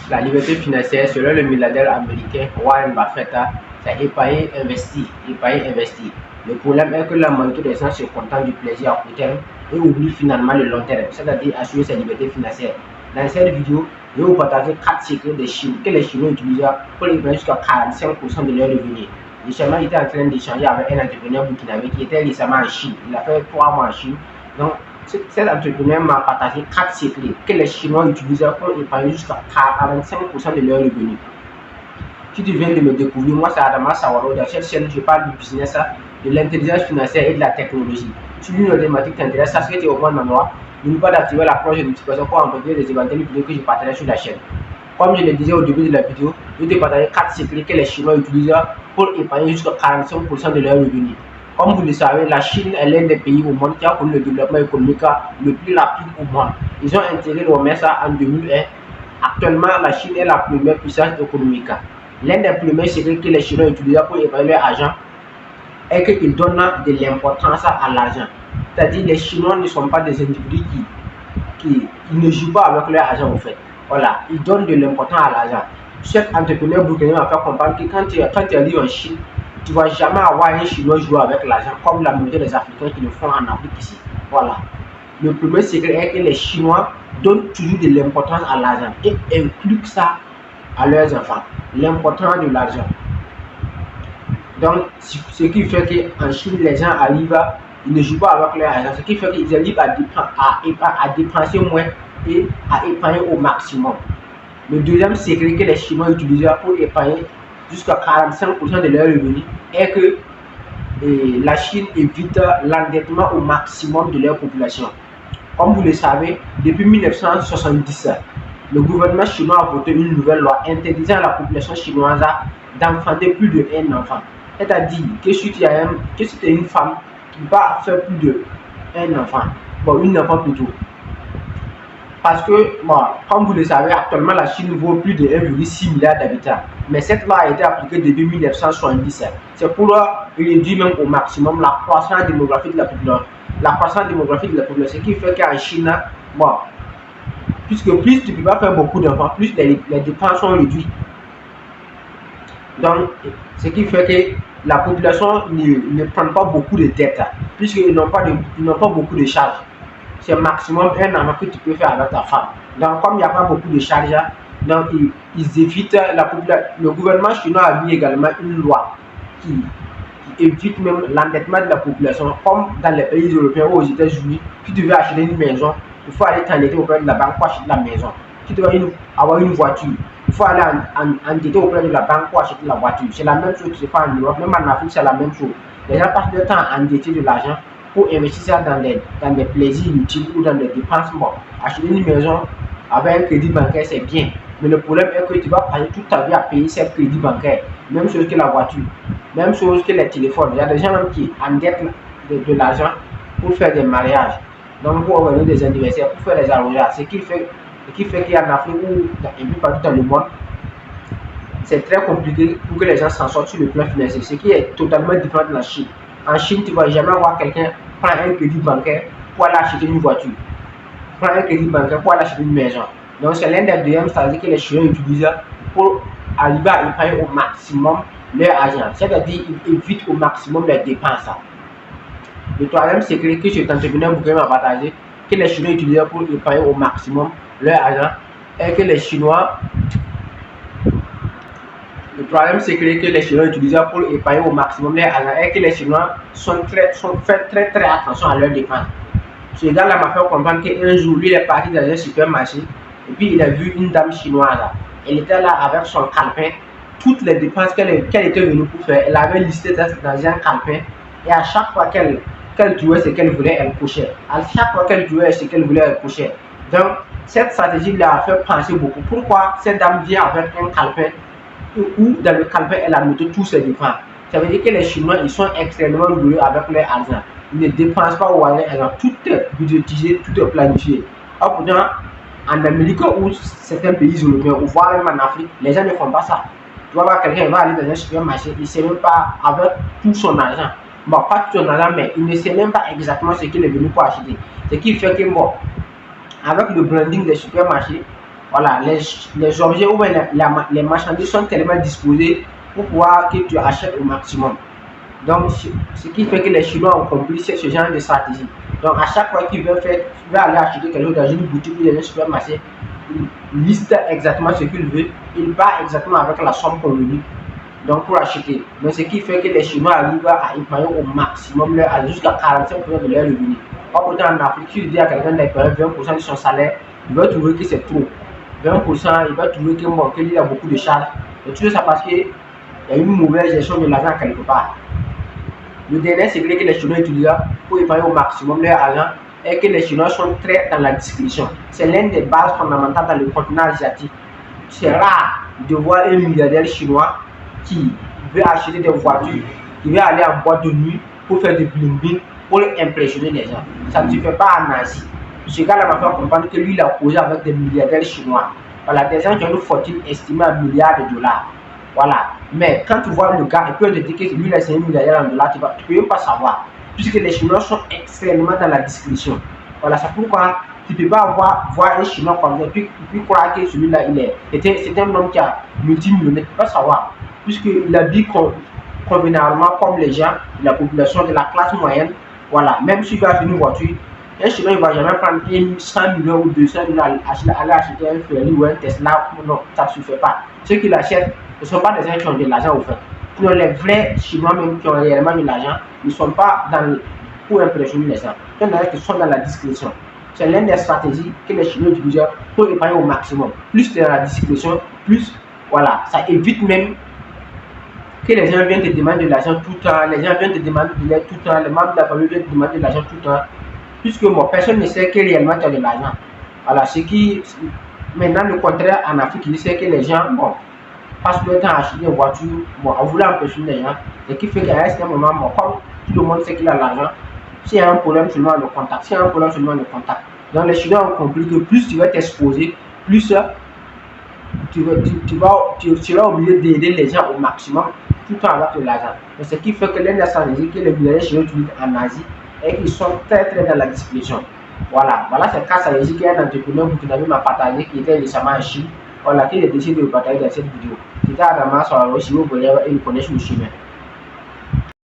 La liberté financière, selon le milliardaire américain Warren Buffett, c'est épargner, investir, épargner, investir. Le problème est que la majorité des gens se contentent du plaisir à court terme et oublient finalement le long terme, c'est-à-dire assurer sa liberté financière. Dans cette vidéo, je vais vous partager 4 secrets que les Chinois utilisent pour épargner jusqu'à 45% de leurs revenus. Récemment, j'étais en train d'échanger avec un entrepreneur burkinabé qui était récemment en Chine. Il a fait 3 mois en Chine. Donc, cet entrepreneur m'a partagé 4 secrets que les Chinois utilisent pour épargner jusqu'à 45% de leurs revenus. Si tu viens de me découvrir, moi c'est Adama Sawaro. Dans cette chaîne, je parle du business, de l'intelligence financière et de la technologie. Si l'une des thématiques t'intéresse, sache que tu es au bon endroit. N'oublie pas d'activer la cloche de notification pour envoyer les éventuelles vidéos que je partage sur la chaîne. Comme je le disais au début de la vidéo, je vais te partager 4 secrets que les Chinois utilisent pour épargner jusqu'à 45% de leurs revenus. Comme vous le savez, la Chine est l'un des pays au monde qui a connu le développement économique le plus rapide au monde. Ils ont intégré l'OMS en 2001. Actuellement, la Chine est la première puissance économique. L'un des premiers secrets que les Chinois utilisent pour épargner leur argent est qu'ils donnent de l'importance à l'argent. C'est-à-dire les Chinois ne sont pas des individus qui ne jouent pas avec leur argent en fait. Voilà, ils donnent de l'importance à l'argent. Chaque entrepreneur burkinabé m'a fait comprendre que quand tu arrives en Chine, tu ne vas jamais avoir un Chinois jouer avec l'argent comme la majorité des Africains qui le font en Afrique ici. Voilà. Le premier secret est que les Chinois donnent toujours de l'importance à l'argent et incluent ça à leurs enfants. L'importance de l'argent. Donc, ce qui fait qu'en Chine, les gens arrivent, ils ne jouent pas avec leur argent. Ce qui fait qu'ils arrivent à dépenser moins et à épargner au maximum. Le deuxième secret que les Chinois utilisent pour épargner jusqu'à 45% de leurs revenus est que la Chine évite l'endettement au maximum de leur population. Comme vous le savez, depuis 1970, le gouvernement chinois a voté une nouvelle loi interdisant à la population chinoise d'enfanter plus d'un enfant. C'est-à-dire que si tu es une femme qui va faire plus d'un enfant, une enfant plutôt. Parce que, comme vous le savez, actuellement la Chine vaut plus de 1,6 milliard d'habitants. Mais cette loi a été appliquée depuis 1977. C'est pour réduire même au maximum la croissance démographique de la population. La croissance démographique de la population, ce qui fait qu'en Chine, puisque plus tu ne peux pas faire beaucoup d'enfants, plus les dépenses sont réduites. Donc, ce qui fait que la population ne prend pas beaucoup de dettes, puisqu'ils n'ont pas beaucoup de charges. C'est maximum un enfant que tu peux faire avec ta femme. Donc, comme il n'y a pas beaucoup de charges, donc ils évitent le gouvernement chinois a mis également une loi qui évite même l'endettement de la population, comme dans les pays européens ou aux États-Unis. Si tu veux acheter une maison, il faut aller t'endetter auprès de la banque pour acheter la maison. Si tu veux avoir une voiture, il faut aller endetter auprès de la banque pour acheter la voiture. C'est la même chose qui se fait en Europe, même en Afrique, c'est la même chose. Les gens passent leur temps à endetter de l'argent pour investir ça dans des plaisirs inutiles ou dans des dépenses. Acheter une maison avec un crédit bancaire, c'est bien. Mais le problème est que tu vas passer toute ta vie à payer ce crédit bancaire. Même chose que la voiture, même chose que les téléphones. Il y a des gens même qui endettent de l'argent pour faire des mariages, donc pour organiser des anniversaires, pour faire des arrosages. Ce qui fait qu'il y a en Afrique ou un peu partout dans le monde, c'est très compliqué pour que les gens s'en sortent sur le plan financier, ce qui est totalement différent de la Chine. En Chine, tu ne vas jamais voir quelqu'un prendre un crédit bancaire pour aller acheter une voiture, prendre un crédit bancaire pour aller acheter une maison. Donc, c'est l'un des deuxièmes stratégies que les Chinois utilisent pour arriver à épargner au maximum leur argent. C'est-à-dire qu'ils évitent au maximum les dépenses. Le troisième secret que cet entrepreneur m'a partagé, que les Chinois utilisent pour épargner au maximum leur argent, est que les Chinois. Le troisième secret que les Chinois utilisent pour épargner au maximum leur argent est que les Chinois font très attention à leurs dépenses. Ce gars-là m'a fait comprendre qu'un jour, lui, il est parti dans un supermarché et puis il a vu une dame chinoise. Elle était là avec son calepin. Toutes les dépenses qu'elle était venue pour faire, elle avait listé dans un calepin. Et à chaque fois qu'elle jouait ce qu'elle voulait, elle cochait. À chaque fois qu'elle jouait ce qu'elle voulait, elle cochait. Donc, cette stratégie l'a fait penser beaucoup. Pourquoi cette dame vient avec un calepin où dans le calepin, elle a noté tous ses dépenses? Ça veut dire que les Chinois, ils sont extrêmement rigoureux avec leur argent. Ils ne dépensent pas au hasard. Tout est budgétisé, tout est planifié. Alors pourtant, en Amérique ou certains pays européens, ou voire même en Afrique, les gens ne font pas ça. Tu vas voir quelqu'un, il va aller dans un supermarché, il ne sait même pas avec tout son argent. Pas tout son argent, mais il ne sait même pas exactement ce qu'il est venu pour acheter. Ce qui fait que, avec le branding des supermarchés, Voilà, les objets ou bien les marchandises sont tellement disposées pour pouvoir que tu achètes au maximum. Donc, ce qui fait que les Chinois ont compris ce genre de stratégie. Donc, à chaque fois qu'ils veulent aller acheter quelque chose dans une boutique ou dans un supermarché, il liste exactement ce qu'il veut, il part exactement avec la somme convenue. Donc, pour acheter. Donc, ce qui fait que les Chinois arrivent à épargner au maximum jusqu'à 45% de leur revenu. Or, pourtant, en Afrique, si tu dis à quelqu'un d'épargner 20% de son salaire, il va trouver que c'est trop. 20%, il va trouver qu'il a beaucoup de charges. Et tout ça parce qu'il y a une mauvaise gestion de l'argent quelque part. Le dernier secret que les Chinois utilisent pour épargner au maximum leur argent est que les Chinois sont très dans la discrétion. C'est l'une des bases fondamentales dans le continent asiatique. C'est rare de voir un milliardaire chinois qui veut acheter des voitures, qui veut aller en boîte de nuit pour faire du bling-bling, pour impressionner les gens. Ça ne se fait pas en Asie. Ce gars-là m'a fait comprendre que lui, il a posé avec des milliardaires chinois. Voilà, des gens qui ont une fortune estimée à milliards de dollars. Voilà. Mais quand tu vois le gars, il peut te dire que lui, là, c'est un milliardaire en dollars, tu ne peux même pas savoir. Puisque les Chinois sont extrêmement dans la discrétion. Voilà, c'est pourquoi tu ne peux pas voir un Chinois comme ça, puis croire que celui-là, c'est un homme qui a multimillionnaire, tu ne peux pas savoir. Puisqu'il habille convenablement comme les gens, la population de la classe moyenne. Voilà, même s'il va acheter une voiture, un Chinois ne va jamais prendre 100 millions ou 200 millions aller acheter un Ferrari ou un Tesla. Non, ça ne suffit pas. Ceux qui l'achètent ne sont pas des gens qui ont de l'argent au fait. Sinon, les vrais Chinois même qui ont réellement de l'argent ne sont pas pour impressionner les gens. Il y en a qui sont dans la discrétion. C'est l'une des stratégies que les Chinois utilisent pour épargner au maximum. Plus de la discrétion, plus, voilà, ça évite même que les gens viennent te demander de l'argent tout le temps, les gens viennent te demander de l'aide tout le temps, les membres de la famille viennent te demander de l'argent tout le temps, puisque personne ne sait que réellement tu as de l'argent. Voilà, ce qui, maintenant le contraire en Afrique, il sait que les gens, passent leur temps à acheter une voiture, en voulant impressionner les gens, ce qui fait qu'à un certain moment, comme tout le monde sait qu'il a l'argent, s'il y a un problème seulement le contact, s'il y a un problème seulement le contact. Donc les Chinois ont compris que plus tu vas t'exposer, plus tu seras obligé d'aider les gens au maximum tout en avec de l'argent. Ce qui fait que l'une des stratégies que les milliardaires chinois utilisent en Asie est qu'ils sont très très dans la discrétion. Voilà, c'est le cas stratégique qu'il y a un entrepreneur burkinabé m'a partagé qui était récemment en Chine. Voilà, qui a décidé de partager dans cette vidéo. C'était Adama Soro, si vous voulez, il connaît le chemin.